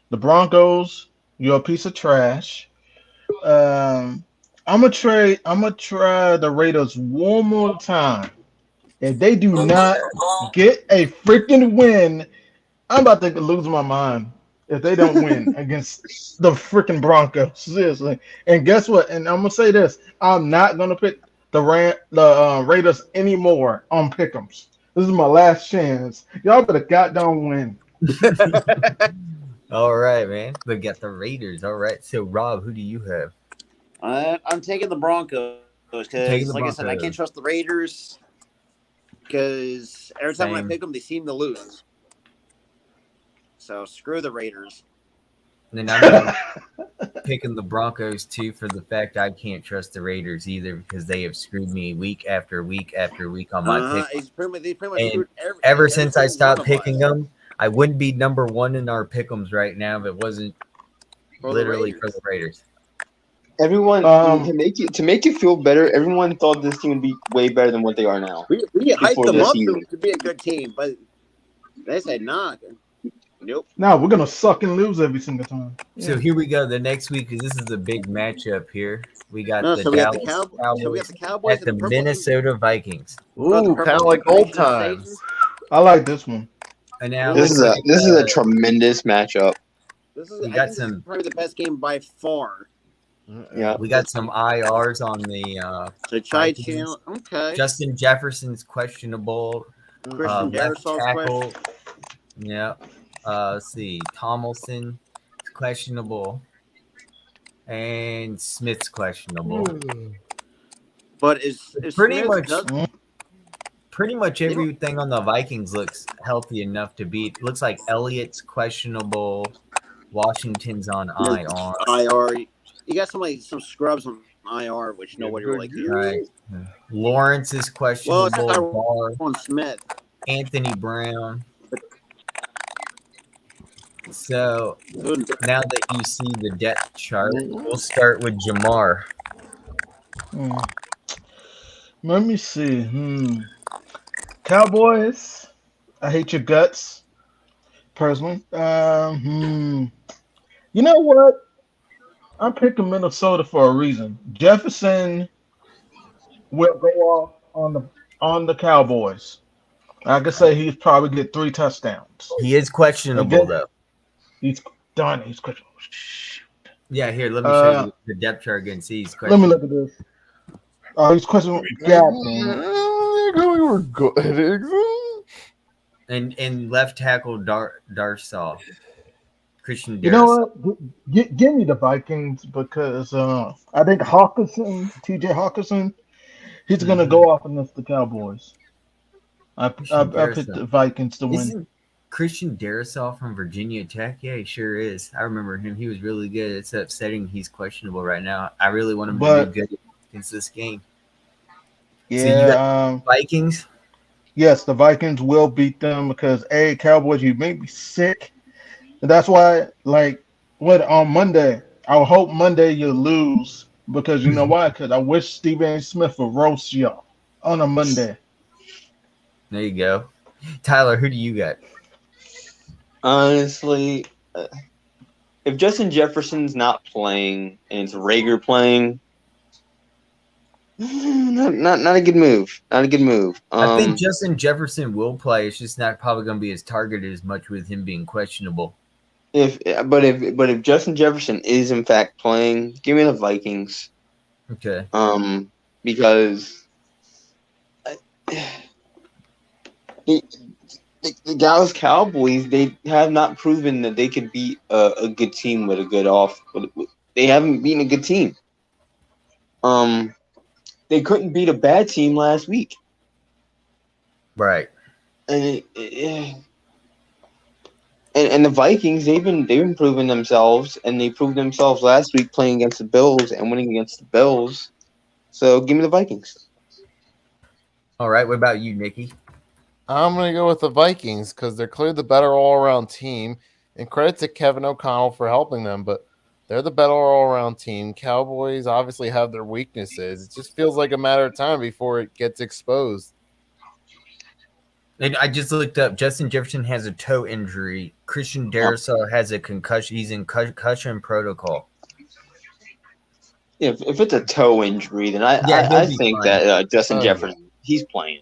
The Broncos, you're a piece of trash. I'm gonna try the Raiders one more time. If they do not get a freaking win, I'm about to lose my mind. If they don't win against the freaking Broncos, seriously. And guess what? And I'm gonna say this: I'm not gonna pick the Raiders anymore on Pickems. This is my last chance. Y'all better goddamn win. All right, man. We got the Raiders. All right. So, Rob, who do you have? I'm taking the Broncos because, like I said, I can't trust the Raiders because every time I pick them, they seem to lose. So screw the Raiders. And then I'm picking the Broncos too for the fact I can't trust the Raiders either because they have screwed me week after week after week on my pick. They pretty much screwed ever since I stopped picking them, I wouldn't be number 1 in our pick'ems right now if it wasn't literally for the Raiders. Everyone to make you feel better. Everyone thought this team would be way better than what they are now. We hyped them up to be a good team, but they said not. Nope. No, we're gonna suck and lose every single time. So here we go. The next week, because this is a big matchup here. We got the Dallas Cowboys at the Minnesota Vikings. Ooh, kind of like old times. I like this one. And now this is a tremendous matchup. This is probably the best game by far. Yeah, we got some IRs on the Chai channel. Okay. Justin Jefferson's questionable. Christian Left tackle. Yeah. Let's see. Tomlinson is questionable. And Smith's questionable. But is pretty Smith much everything on the Vikings looks healthy enough to beat. Looks like Elliott's questionable. Washington's on IR. You got some scrubs on IR, which nobody really cares. Right. Lawrence is questionable. On Smith. Anthony Brown. So now that you see the depth chart, we'll start with Jamar. Let me see. Cowboys, I hate your guts, personally. You know what? I'm picking Minnesota for a reason. Jefferson will go off on the Cowboys. I could say he'd probably get 3 touchdowns. He is questionable though. He's done. He's questionable. Yeah, here, let me show you the depth chart again. See, he's questionable. Let me look at this. Oh, he's questionable. God damn it. We were good. And left tackle Darsaw. Christian You know Darrisaw. what? Give me the Vikings because I think TJ Hawkinson, he's gonna Mm-hmm. go off against the Cowboys. Christian I picked Darrisaw. the Vikings to win. Isn't Christian Darrisaw from Virginia Tech? Yeah, he sure is. I remember him. He was really good. It's upsetting he's questionable right now. I really want him to do But good against this game. So you got yeah, Vikings? yes, the Vikings will beat them because Cowboys, you make me sick. And that's why, like, what on Monday? I hope Monday you lose because you know why? Because I wish Stephen A. Smith would roast you on a Monday. There you go. Tyler, who do you got? Honestly, if Justin Jefferson's not playing and it's Rager playing, not a good move. Not a good move. I think Justin Jefferson will play. It's just not probably going to be as targeted as much with him being questionable. If Justin Jefferson is in fact playing, give me the Vikings. Okay. Because the Dallas Cowboys, they have not proven that they could beat a good team with a good off. They haven't beaten a good team. They couldn't beat a bad team last week. Right. And and the Vikings, they've been proving themselves, and they proved themselves last week playing against the Bills and winning against the Bills. So give me the Vikings. All right. What about you, Nikki? I'm going to go with the Vikings because they're clearly the better all-around team. And credit to Kevin O'Connell for helping them, but they're the better all-around team. Cowboys obviously have their weaknesses. It just feels like a matter of time before it gets exposed. And I just looked up. Justin Jefferson has a toe injury. Christian Darrisaw has a concussion. He's in concussion protocol. If it's a toe injury, then I think fine. that Justin Jefferson, he's playing.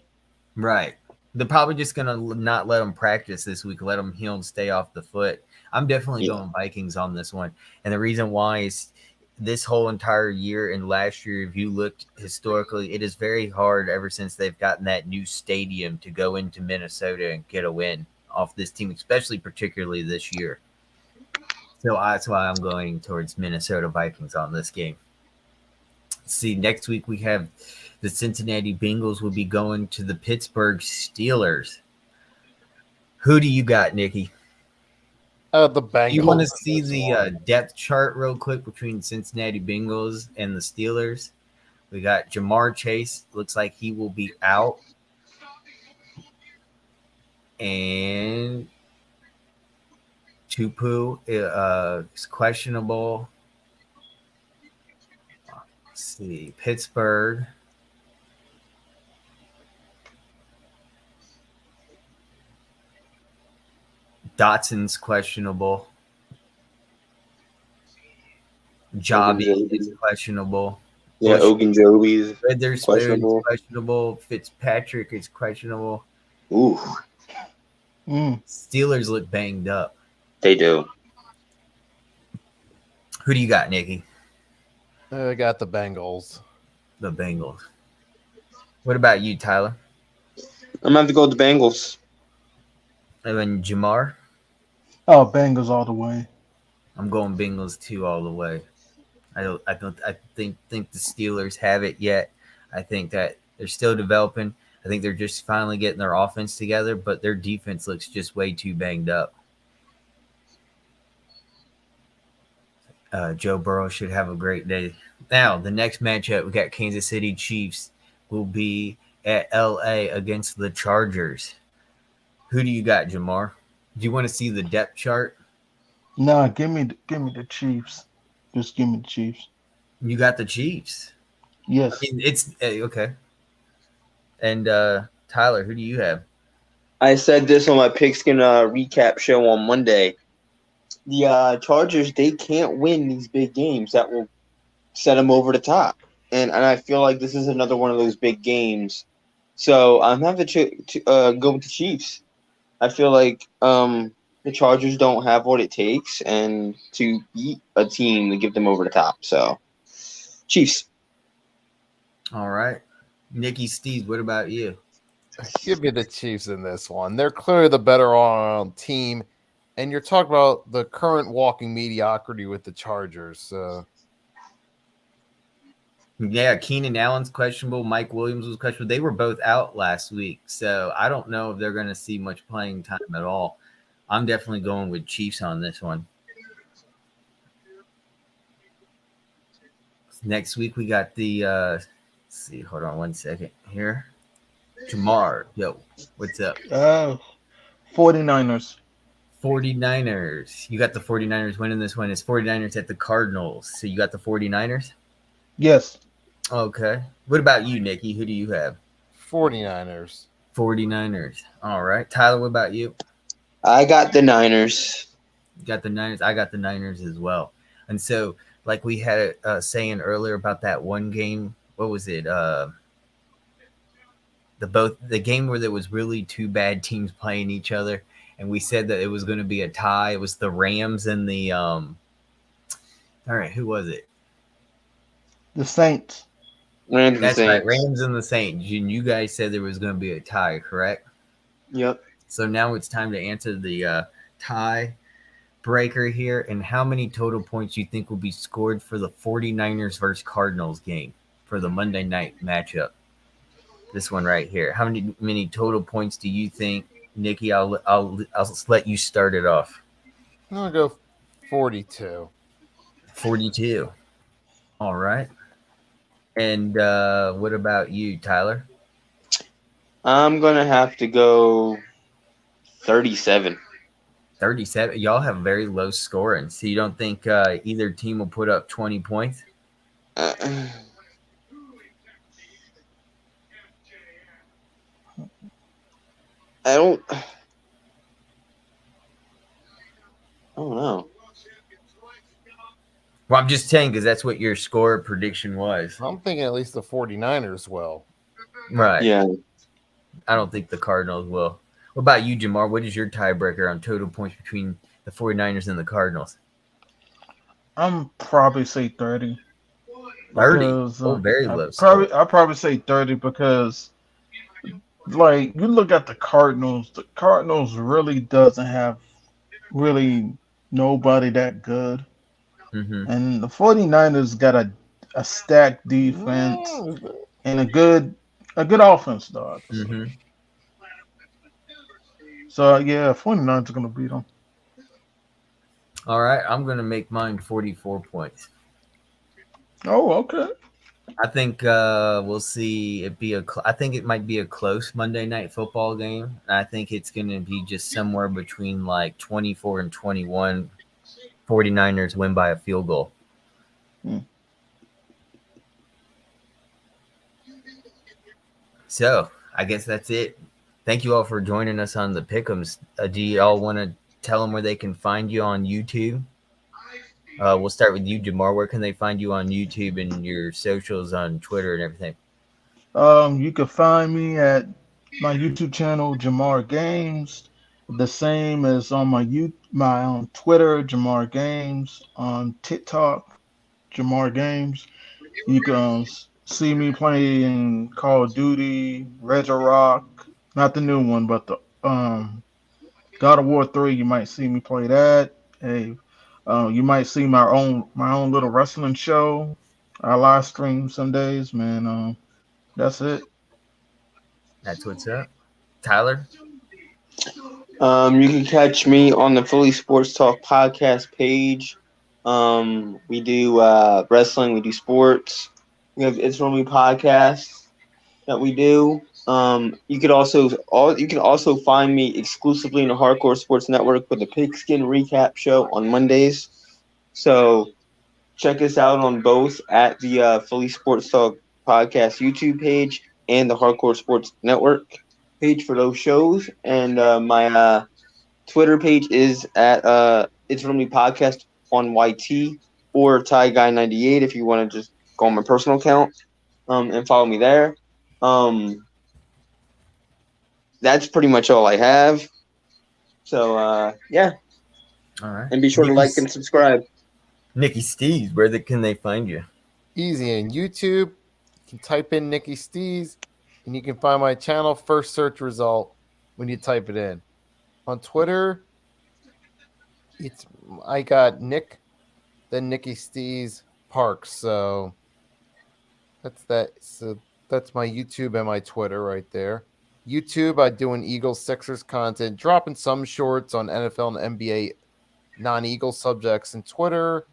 Right. They're probably just going to not let him practice this week, let him heal and stay off the foot. I'm definitely going Vikings on this one. And the reason why is this whole entire year and last year, if you looked historically, it is very hard ever since they've gotten that new stadium to go into Minnesota and get a win off this team, especially particularly this year. So that's why I'm going towards Minnesota Vikings on this game. See, next week we have the Cincinnati Bengals will be going to the Pittsburgh Steelers. Who do you got, Nikki? The Bengals. You want to see the depth chart real quick between Cincinnati Bengals and the Steelers? We got Jamar Chase. Looks like he will be out. And Tupu is questionable. Let's see. Pittsburgh. Dotson's questionable. Jobby is questionable. Yeah, Ogunjobi is questionable. Fitzpatrick is questionable. Ooh. Steelers look banged up. They do. Who do you got, Nikki? I got the Bengals. The Bengals. What about you, Tyler? I'm going to have to go with the Bengals. And then Jamar? Oh, Bengals all the way. I'm going Bengals too all the way. I think the Steelers have it yet. I think that they're still developing. I think they're just finally getting their offense together, but their defense looks just way too banged up. Joe Burrow should have a great day. Now, the next matchup, we got Kansas City Chiefs will be at LA against the Chargers. Who do you got, Jamar? Do you want to see the depth chart? No, give me the Chiefs. Just give me the Chiefs. You got the Chiefs. Yes. I mean, it's okay. And Tyler, who do you have? I said this on my Pigskin recap show on Monday. The Chargers, they can't win these big games that will set them over the top. And I feel like this is another one of those big games. So I'm having to go with the Chiefs. I feel like the Chargers don't have what it takes and to beat a team to get them over the top. So, Chiefs. All right. Nikki Steves, what about you? Give me the Chiefs in this one. They're clearly the better on team. And you're talking about the current walking mediocrity with the Chargers. Yeah, Keenan Allen's questionable. Mike Williams was questionable. They were both out last week. So I don't know if they're going to see much playing time at all. I'm definitely going with Chiefs on this one. Next week, we got the, let's see, hold on 1 second here. Jamar, yo, what's up? 49ers. 49ers. You got the 49ers winning this one. It's 49ers at the Cardinals. So you got the 49ers? Yes. Okay. What about you, Nikki? Who do you have? 49ers. 49ers. All right. Tyler, what about you? I got the Niners. You got the Niners. I got the Niners as well. And so, like we had saying earlier about that one game, what was it? The game where there was really two bad teams playing each other, and we said that it was going to be a tie. It was the Rams and the all right, who was it? The Saints. That's right, Rams and the Saints. And you guys said there was going to be a tie, correct? Yep. So now it's time to answer the tie breaker here. And how many total points do you think will be scored for the 49ers versus Cardinals game for the Monday night matchup? This one right here. How many total points do you think, Nikki? I'll let you start it off. I'm gonna go 42. 42. All right. And what about you, Tyler? I'm gonna have to go 37. 37. Y'all have very low scoring, so you don't think either team will put up 20 points? I don't know. Well, I'm just saying because that's what your score prediction was. I'm thinking at least the 49ers will. Right. Yeah. I don't think the Cardinals will. What about you, Jamar? What is your tiebreaker on total points between the 49ers and the Cardinals? I'm probably say 30. 30? Because, very low. I probably say 30 because, like, you look at the Cardinals really doesn't have really nobody that good. Mm-hmm. And the 49ers got a stacked defense and a good offense, dog. Mm-hmm. So yeah, 49ers are gonna beat them. All right, I'm gonna make mine 44 points. Oh, okay. I think we'll see it be I think it might be a close Monday Night Football game. I think it's going to be just somewhere between like 24 and 21. 49ers win by a field goal. So I guess that's it. Thank you all for joining us on the Pickems. Do you all want to tell them where they can find you on YouTube? We'll start with you, Jamar. Where can they find you on YouTube and your socials on Twitter and everything? You can find me at my YouTube channel, Jamar Games. The same as on my on Twitter, Jamar Games. On TikTok, Jamar Games. You can see me playing Call of Duty, Rock, not the new one, but the God of War 3. You might see me play that. Hey, you might see my own little wrestling show. I live stream some days, man. That's it. That's what's up. Tyler? You can catch me on the Philly Sports Talk podcast page. We do wrestling, we do sports. We have It's Normally podcasts that we do. You can also find me exclusively in the Hardcore Sports Network with the Pigskin Recap Show on Mondays. So check us out on both at the Philly Sports Talk podcast YouTube page and the Hardcore Sports Network page for those shows. And my Twitter page is at It's Normally Podcast on YT or Ty Guy 98 if you want to just go on my personal account and follow me there. That's pretty much all I have. So yeah. All right. And be sure to like and subscribe. Nikki Steves, where can they find you? Easy on YouTube, You can type in Nicky Stees, and you can find my channel first search result when you type it in. On Twitter, I got Nick, then Nicky Stees Parks. So that's that. So that's my YouTube and my Twitter right there. YouTube, I doing Eagles Sixers content, dropping some shorts on NFL and NBA non-Eagle subjects. And Twitter,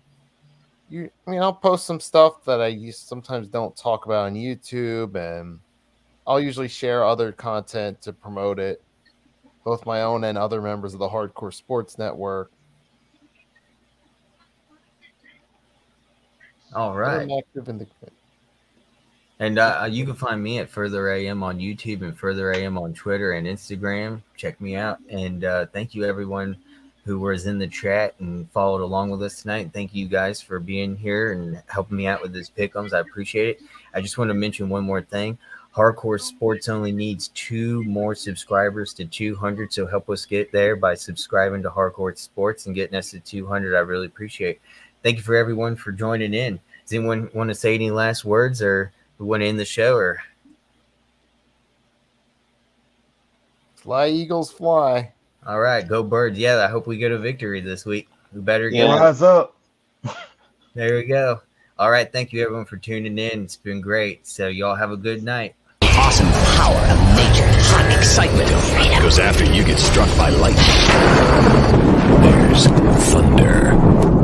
I'll post some stuff that I sometimes don't talk about on YouTube, and I'll usually share other content to promote it, both my own and other members of the Hardcore Sports Network. All right. I'm active in the. And you can find me at Further AM on YouTube and Further AM on Twitter and Instagram. Check me out. And thank you, everyone who was in the chat and followed along with us tonight. Thank you guys for being here and helping me out with this Pickems. I appreciate it. I just want to mention one more thing. Hardcore Sports only needs 2 more subscribers to 200, so help us get there by subscribing to Hardcore Sports and getting us to 200. I really appreciate it. Thank you for everyone for joining in. Does anyone want to say any last words, or we want to end the show? Or Fly, Eagles, fly. All right, go Birds. Yeah, I hope we get a victory this week. We better get rise up. There we go. All right, thank you everyone for tuning in. It's been great. So y'all have a good night. Awesome power of nature, hot excitement of freedom. Because after you get struck by lightning, there's thunder.